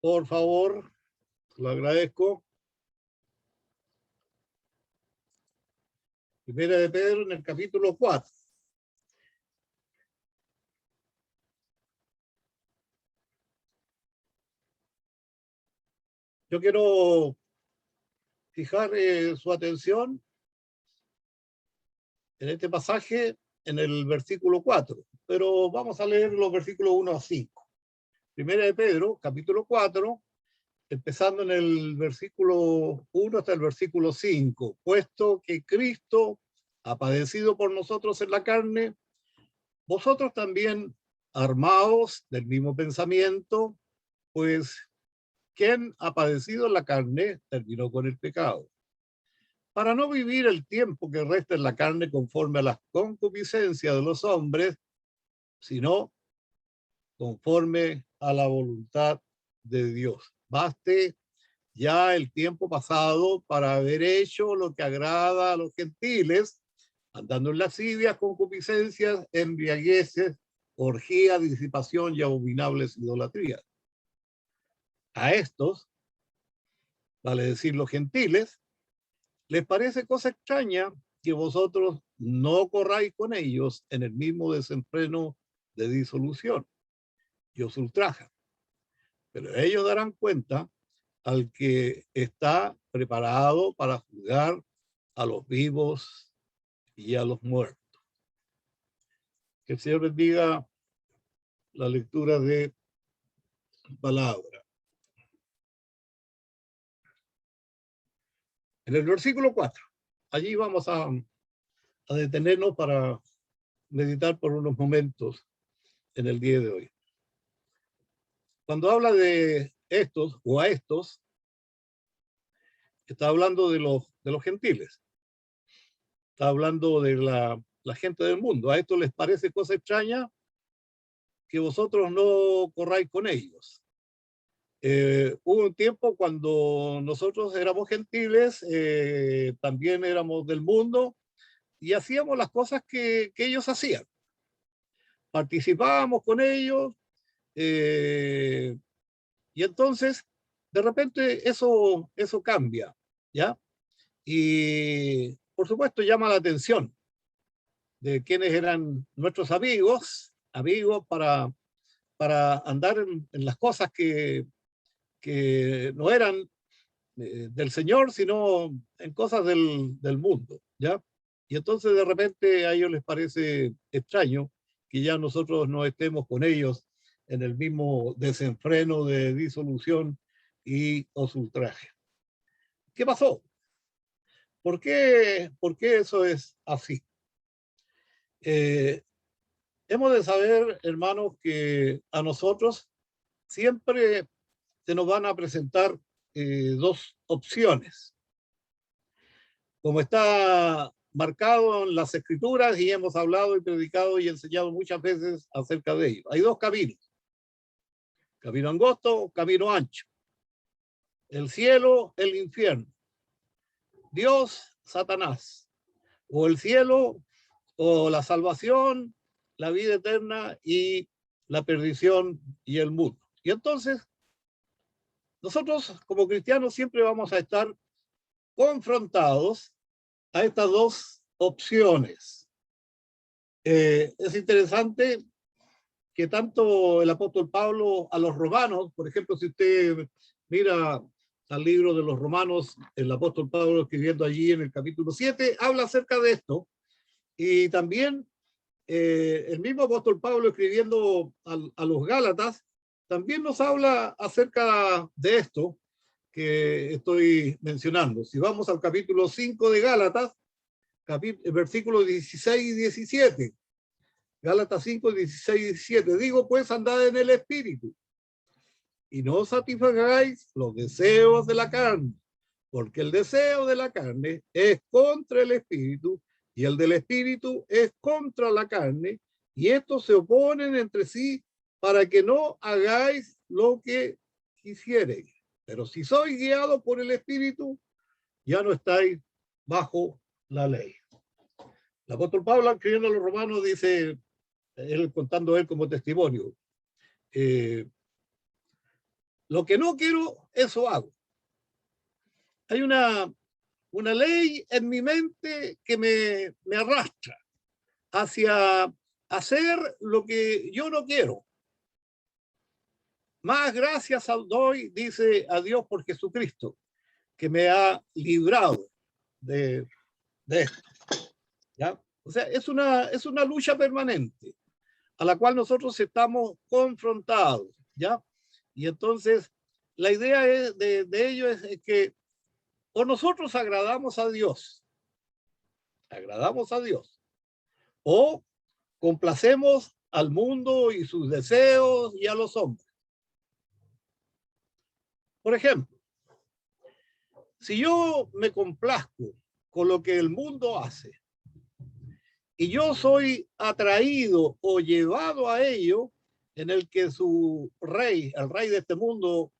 Por favor, lo agradezco. Primera de Pedro en el capítulo 4. Yo quiero fijar su atención en este pasaje en el versículo 4, pero vamos a leer los versículos 1 a 5. Primera de Pedro, capítulo 4, empezando en el versículo 1 hasta el versículo 5. Puesto que Cristo ha padecido por nosotros en la carne, vosotros también armaos del mismo pensamiento, pues quien ha padecido en la carne terminó con el pecado, para no vivir el tiempo que resta en la carne conforme a las concupiscencias de los hombres, sino conforme a la voluntad de Dios. Baste ya el tiempo pasado para haber hecho lo que agrada a los gentiles, andando en lascivias, concupiscencias, embriagueces, orgías, disipación y abominables idolatrías. A estos, vale decir los gentiles, les parece cosa extraña que vosotros no corráis con ellos en el mismo desenfreno de disolución y os ultrajan. Pero ellos darán cuenta al que está preparado para juzgar a los vivos y a los muertos. Que el Señor bendiga la lectura de palabra. En el versículo 4, allí vamos a detenernos para meditar por unos momentos en el día de hoy. Cuando habla de estos o a estos, está hablando de los gentiles, está hablando de la gente del mundo. A estos les parece cosa extraña que vosotros no corráis con ellos. Hubo un tiempo cuando nosotros éramos gentiles, también éramos del mundo y hacíamos las cosas que ellos hacían. Participábamos con ellos y entonces de repente eso cambia, ¿ya? Y por supuesto llama la atención de quienes eran nuestros amigos para andar en las cosas que no eran del Señor, sino en cosas del mundo, ¿ya? Y entonces de repente a ellos les parece extraño que ya nosotros no estemos con ellos en el mismo desenfreno de disolución y os ultraje. ¿Qué pasó? ¿Por qué eso es así? Hemos de saber, hermanos, que a nosotros siempre se nos van a presentar dos opciones. Como está marcado en las escrituras y hemos hablado y predicado y enseñado muchas veces acerca de ello. Hay dos caminos, camino angosto, camino ancho, el cielo, el infierno, Dios, Satanás, o el cielo, o la salvación, la vida eterna y la perdición y el mundo. Y entonces, nosotros como cristianos siempre vamos a estar confrontados a estas dos opciones. Es interesante que tanto el apóstol Pablo a los romanos, por ejemplo, si usted mira al libro de los romanos, el apóstol Pablo escribiendo allí en el capítulo 7, habla acerca de esto, y también el mismo apóstol Pablo escribiendo a los Gálatas, también nos habla acerca de esto que estoy mencionando. Si vamos al capítulo 5 de Gálatas, versículos 16 y 17. Gálatas 5, 16 y 17. Digo, pues andad en el espíritu y no satisfagáis los deseos de la carne, porque el deseo de la carne es contra el espíritu y el del espíritu es contra la carne, y estos se oponen entre sí para que no hagáis lo que quisiereis. Pero si sois guiados por el espíritu, ya no estáis bajo la ley. El apóstol Pablo, escribiendo a los romanos, dice, él contando él como testimonio, Lo que no quiero, eso hago. Hay una ley en mi mente que me arrastra hacia hacer lo que yo no quiero. Más gracias doy, dice a Dios por Jesucristo, que me ha librado de esto. ¿Ya? O sea, es una lucha permanente a la cual nosotros estamos confrontados. ¿Ya? Y entonces, la idea de ello es que o nosotros agradamos a Dios, o complacemos al mundo y sus deseos y a los hombres. Por ejemplo, si yo me complazco con lo que el mundo hace y yo soy atraído o llevado a ello, en el que su rey, el rey de este mundo,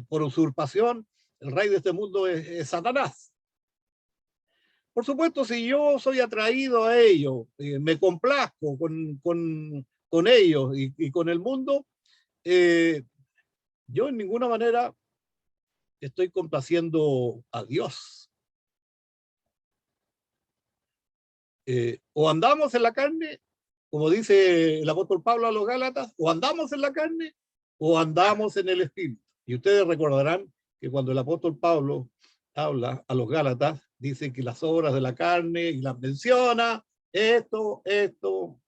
por usurpación, el rey de este mundo es Satanás. Por supuesto, si yo soy atraído a ello, me complazco con ellos y con el mundo, yo en ninguna manera estoy complaciendo a Dios. O andamos en la carne, como dice el apóstol Pablo a los Gálatas, o andamos en la carne o andamos en el Espíritu. Y ustedes recordarán que cuando el apóstol Pablo habla a los Gálatas, dice que las obras de la carne y las menciona, esto. O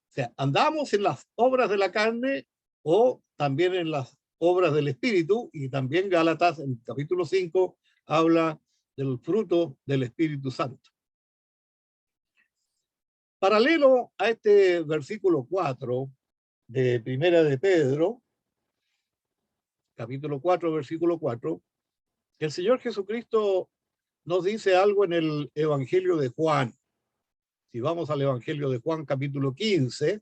sea, andamos en las obras de la carne o también en las obras del Espíritu, y también Gálatas en el capítulo 5 habla del fruto del Espíritu Santo. Paralelo a este versículo 4 de Primera de Pedro, capítulo 4, versículo 4, el Señor Jesucristo nos dice algo en el Evangelio de Juan. Si vamos al Evangelio de Juan, capítulo 15,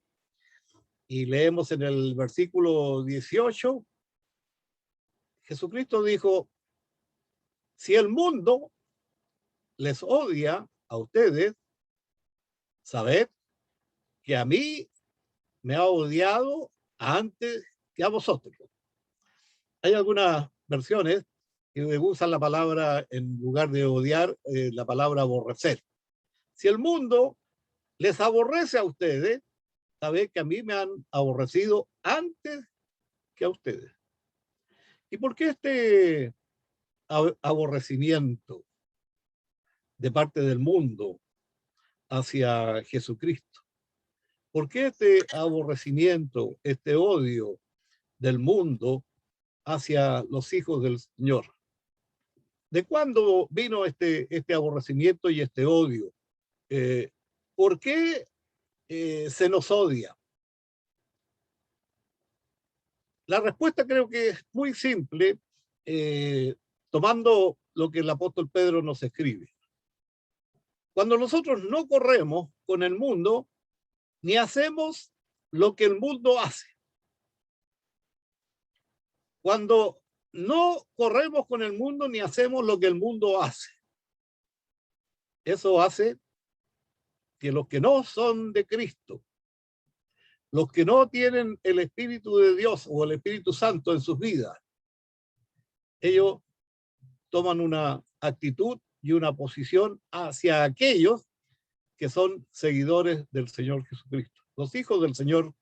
y leemos en el versículo 18, Jesucristo dijo, si el mundo les odia a ustedes, sabed que a mí me ha odiado antes que a vosotros. Hay algunas versiones que usan la palabra, en lugar de odiar, la palabra aborrecer. Si el mundo les aborrece a ustedes, sabed que a mí me han aborrecido antes que a ustedes. ¿Y por qué este aborrecimiento de parte del mundo hacia Jesucristo? ¿Por qué este aborrecimiento, este odio del mundo hacia los hijos del Señor? ¿De cuándo vino este aborrecimiento y este odio? ¿Por qué se nos odia? La respuesta creo que es muy simple, tomando lo que el apóstol Pedro nos escribe. Cuando nosotros no corremos con el mundo, ni hacemos lo que el mundo hace. Cuando no corremos con el mundo, ni hacemos lo que el mundo hace. Eso hace que los que no son de Cristo, los que no tienen el Espíritu de Dios o el Espíritu Santo en sus vidas, ellos toman una actitud y una posición hacia aquellos que son seguidores del Señor Jesucristo. Los hijos del Señor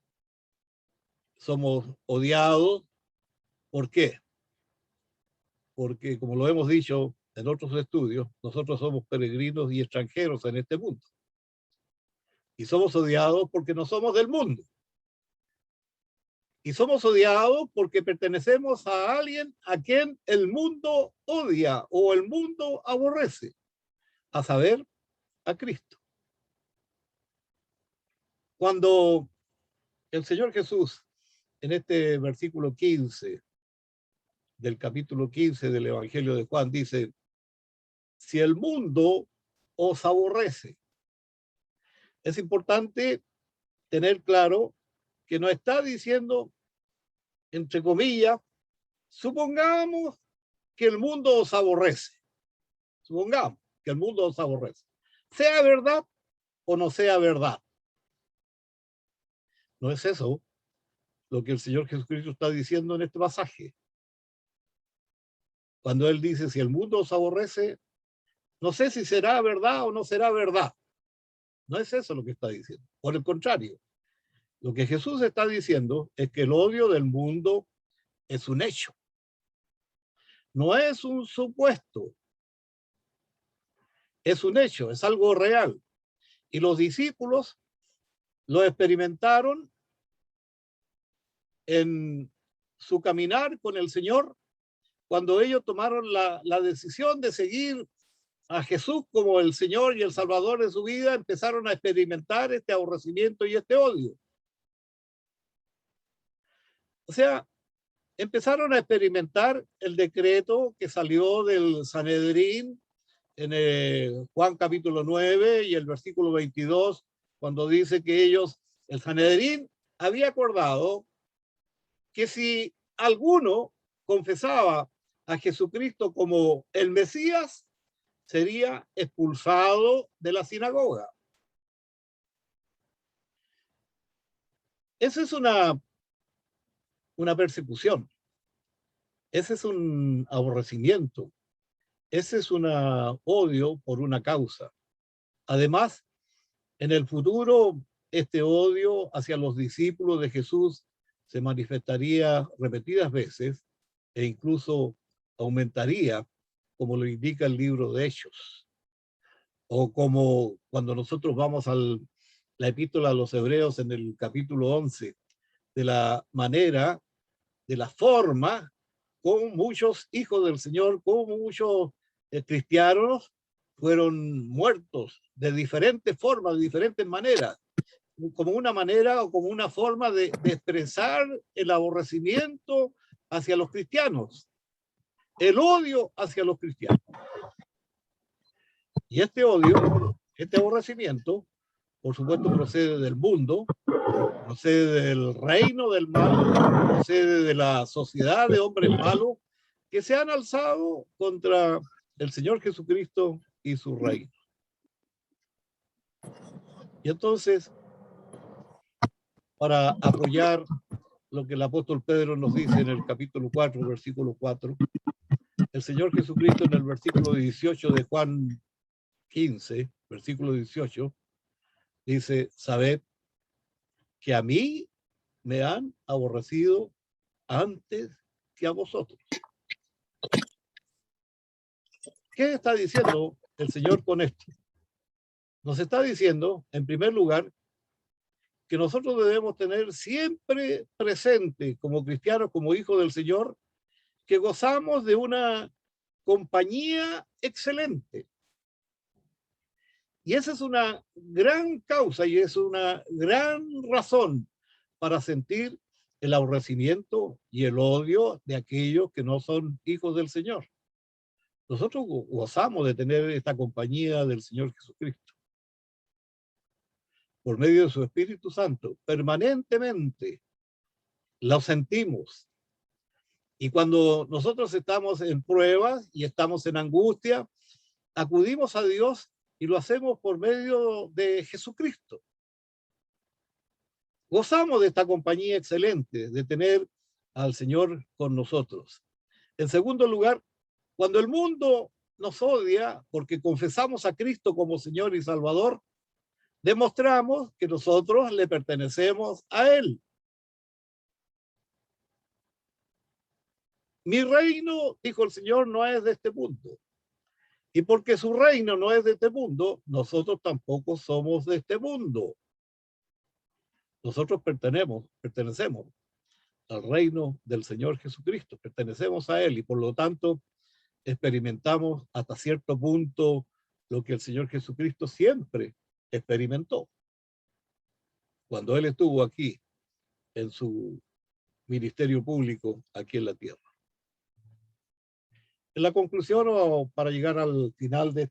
somos odiados. ¿Por qué? Porque, como lo hemos dicho en otros estudios, nosotros somos peregrinos y extranjeros en este mundo. Y somos odiados porque no somos del mundo. Y somos odiados porque pertenecemos a alguien a quien el mundo odia o el mundo aborrece, a saber, a Cristo. Cuando el Señor Jesús, en este versículo 15 del capítulo 15 del Evangelio de Juan, dice, si el mundo os aborrece, es importante tener claro que no está diciendo, entre comillas, supongamos que el mundo os aborrece. Supongamos que el mundo os aborrece. Sea verdad o no sea verdad. No es eso lo que el Señor Jesucristo está diciendo en este pasaje. cuando él dice, si el mundo os aborrece, no sé si será verdad o no será verdad. No es eso lo que está diciendo. Por el contrario, lo que Jesús está diciendo es que el odio del mundo es un hecho. No es un supuesto, es un hecho, es algo real. Y los discípulos lo experimentaron en su caminar con el Señor cuando ellos tomaron la decisión de seguir a Jesús como el Señor y el Salvador de su vida, empezaron a experimentar este aborrecimiento y este odio. O sea, empezaron a experimentar el decreto que salió del Sanedrín en Juan capítulo 9 y el versículo 22, cuando dice que ellos, el Sanedrín había acordado que si alguno confesaba a Jesucristo como el Mesías, sería expulsado de la sinagoga. Esa es una persecución, ese es un aborrecimiento, ese es un odio por una causa. Además, en el futuro, este odio hacia los discípulos de Jesús se manifestaría repetidas veces e incluso aumentaría, como lo indica el libro de Hechos. O como cuando nosotros vamos a la epístola a los Hebreos en el capítulo 11, de la manera, de la forma, como muchos hijos del Señor, como muchos cristianos fueron muertos de diferentes formas, de diferentes maneras, como una manera o como una forma de expresar el aborrecimiento hacia los cristianos, el odio hacia los cristianos. Y este odio, este aborrecimiento, por supuesto, procede del mundo, procede del reino del mal, procede de la sociedad de hombres malos que se han alzado contra el Señor Jesucristo y su reino. Y entonces, para apoyar lo que el apóstol Pedro nos dice en el capítulo 4, versículo 4, el Señor Jesucristo en el versículo 18 de Juan 15, versículo 18, dice, sabed que a mí me han aborrecido antes que a vosotros. ¿Qué está diciendo el Señor con esto? Nos está diciendo, en primer lugar, que nosotros debemos tener siempre presente como cristianos, como hijos del Señor, que gozamos de una compañía excelente. Y esa es una gran causa y es una gran razón para sentir el aborrecimiento y el odio de aquellos que no son hijos del Señor. Nosotros gozamos de tener esta compañía del Señor Jesucristo por medio de su Espíritu Santo. Permanentemente lo sentimos. Y cuando nosotros estamos en pruebas y estamos en angustia, acudimos a Dios y lo hacemos por medio de Jesucristo. Gozamos de esta compañía excelente, de tener al Señor con nosotros. En segundo lugar, cuando el mundo nos odia porque confesamos a Cristo como Señor y Salvador, demostramos que nosotros le pertenecemos a Él. Mi reino, dijo el Señor, no es de este mundo. Y porque su reino no es de este mundo, nosotros tampoco somos de este mundo. Nosotros pertenecemos al reino del Señor Jesucristo, pertenecemos a Él y por lo tanto experimentamos hasta cierto punto lo que el Señor Jesucristo siempre experimentó. Cuando Él estuvo aquí en su ministerio público aquí en la tierra. En la conclusión, o para llegar al final de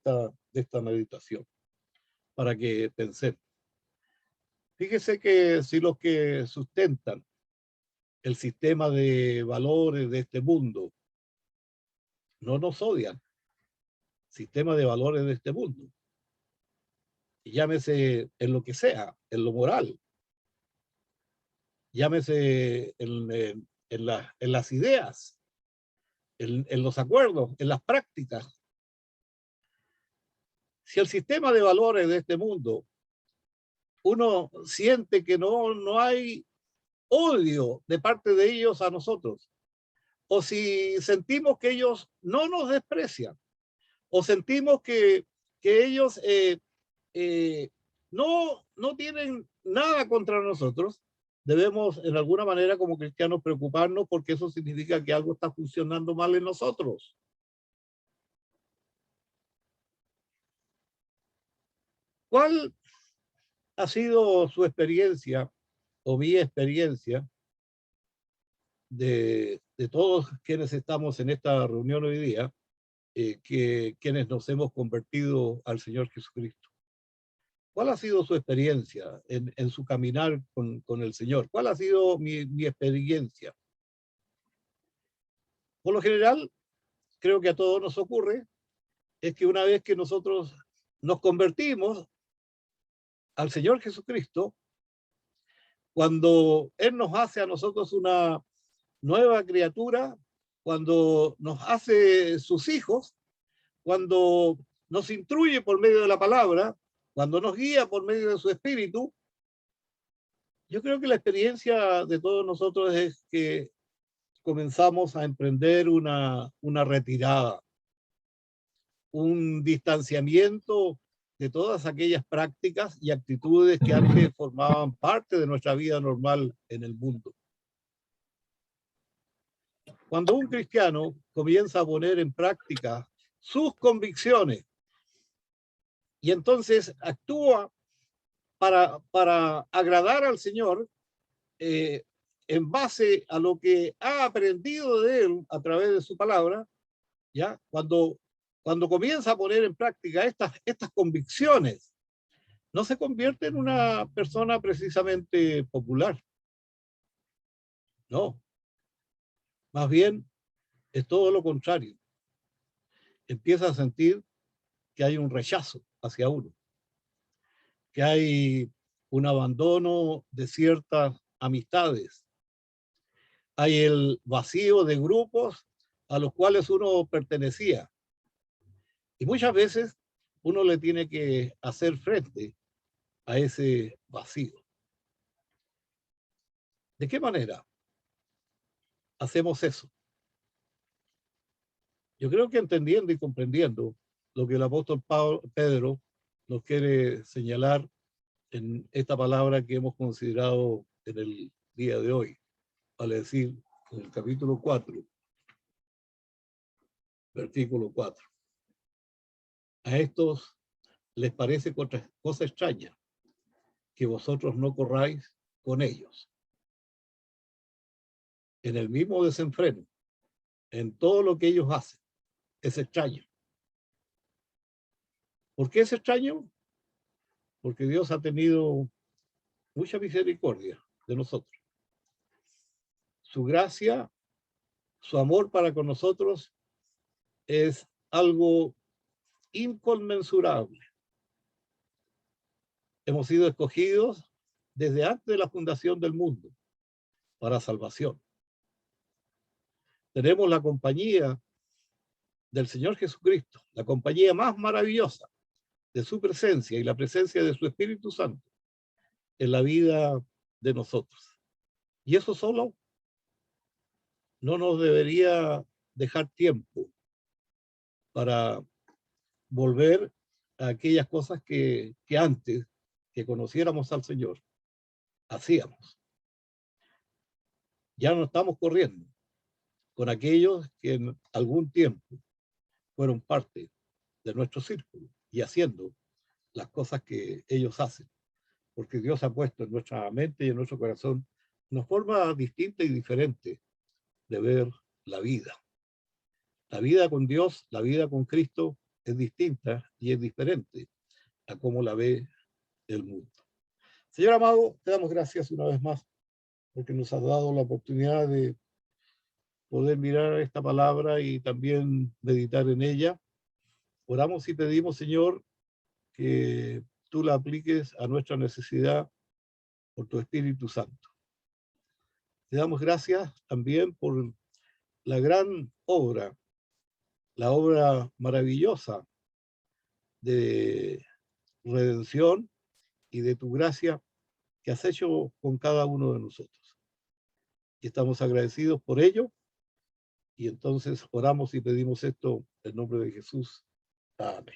esta meditación, para que pensemos. Fíjese que si los que sustentan el sistema de valores de este mundo no nos odian, sistema de valores de este mundo, y llámese en lo que sea, en lo moral, llámese en las ideas, en los acuerdos, en las prácticas. Si el sistema de valores de este mundo, uno siente que no hay odio de parte de ellos a nosotros, o si sentimos que ellos no nos desprecian, o sentimos que ellos no tienen nada contra nosotros, debemos en alguna manera como cristianos preocuparnos, porque eso significa que algo está funcionando mal en nosotros. ¿Cuál ha sido su experiencia o mi experiencia de todos quienes estamos en esta reunión hoy día, quienes nos hemos convertido al Señor Jesucristo? ¿Cuál ha sido su experiencia en su caminar con el Señor? ¿Cuál ha sido mi experiencia? Por lo general, creo que a todos nos ocurre, es que una vez que nosotros nos convertimos al Señor Jesucristo, cuando Él nos hace a nosotros una nueva criatura, cuando nos hace sus hijos, cuando nos instruye por medio de la palabra, cuando nos guía por medio de su espíritu, yo creo que la experiencia de todos nosotros es que comenzamos a emprender una retirada, un distanciamiento de todas aquellas prácticas y actitudes que antes formaban parte de nuestra vida normal en el mundo. Cuando un cristiano comienza a poner en práctica sus convicciones y entonces actúa para agradar al Señor, en base a lo que ha aprendido de Él a través de su palabra, ¿ya? Cuando comienza a poner en práctica estas convicciones, no se convierte en una persona precisamente popular. No. Más bien, es todo lo contrario. Empieza a sentir que hay un rechazo hacia uno, que hay un abandono de ciertas amistades, hay el vacío de grupos a los cuales uno pertenecía. Y muchas veces uno le tiene que hacer frente a ese vacío. ¿De qué manera hacemos eso? Yo creo que entendiendo y comprendiendo lo que el apóstol Pedro nos quiere señalar en esta palabra que hemos considerado en el día de hoy, al decir en el capítulo 4, versículo 4. A estos les parece cosa extraña que vosotros no corráis con ellos en el mismo desenfreno, en todo lo que ellos hacen. Es extraño. ¿Por qué es extraño? Porque Dios ha tenido mucha misericordia de nosotros. Su gracia, su amor para con nosotros es algo inconmensurable. Hemos sido escogidos desde antes de la fundación del mundo para salvación. Tenemos la compañía del Señor Jesucristo, la compañía más maravillosa de su presencia y la presencia de su Espíritu Santo en la vida de nosotros. Y eso solo no nos debería dejar tiempo para volver a aquellas cosas que antes que conociéramos al Señor hacíamos. Ya no estamos corriendo con aquellos que en algún tiempo fueron parte de nuestro círculo y haciendo las cosas que ellos hacen, porque Dios ha puesto en nuestra mente y en nuestro corazón una forma distinta y diferente de ver la vida. La vida con Dios, la vida con Cristo es distinta y es diferente a cómo la ve el mundo. Señor amado, te damos gracias una vez más porque nos has dado la oportunidad de poder mirar esta palabra y también meditar en ella. Oramos y pedimos, Señor, que tú la apliques a nuestra necesidad por tu Espíritu Santo. Te damos gracias también por la gran obra la obra maravillosa de redención y de tu gracia que has hecho con cada uno de nosotros. Y estamos agradecidos por ello. Y entonces oramos y pedimos esto en nombre de Jesús. Amén.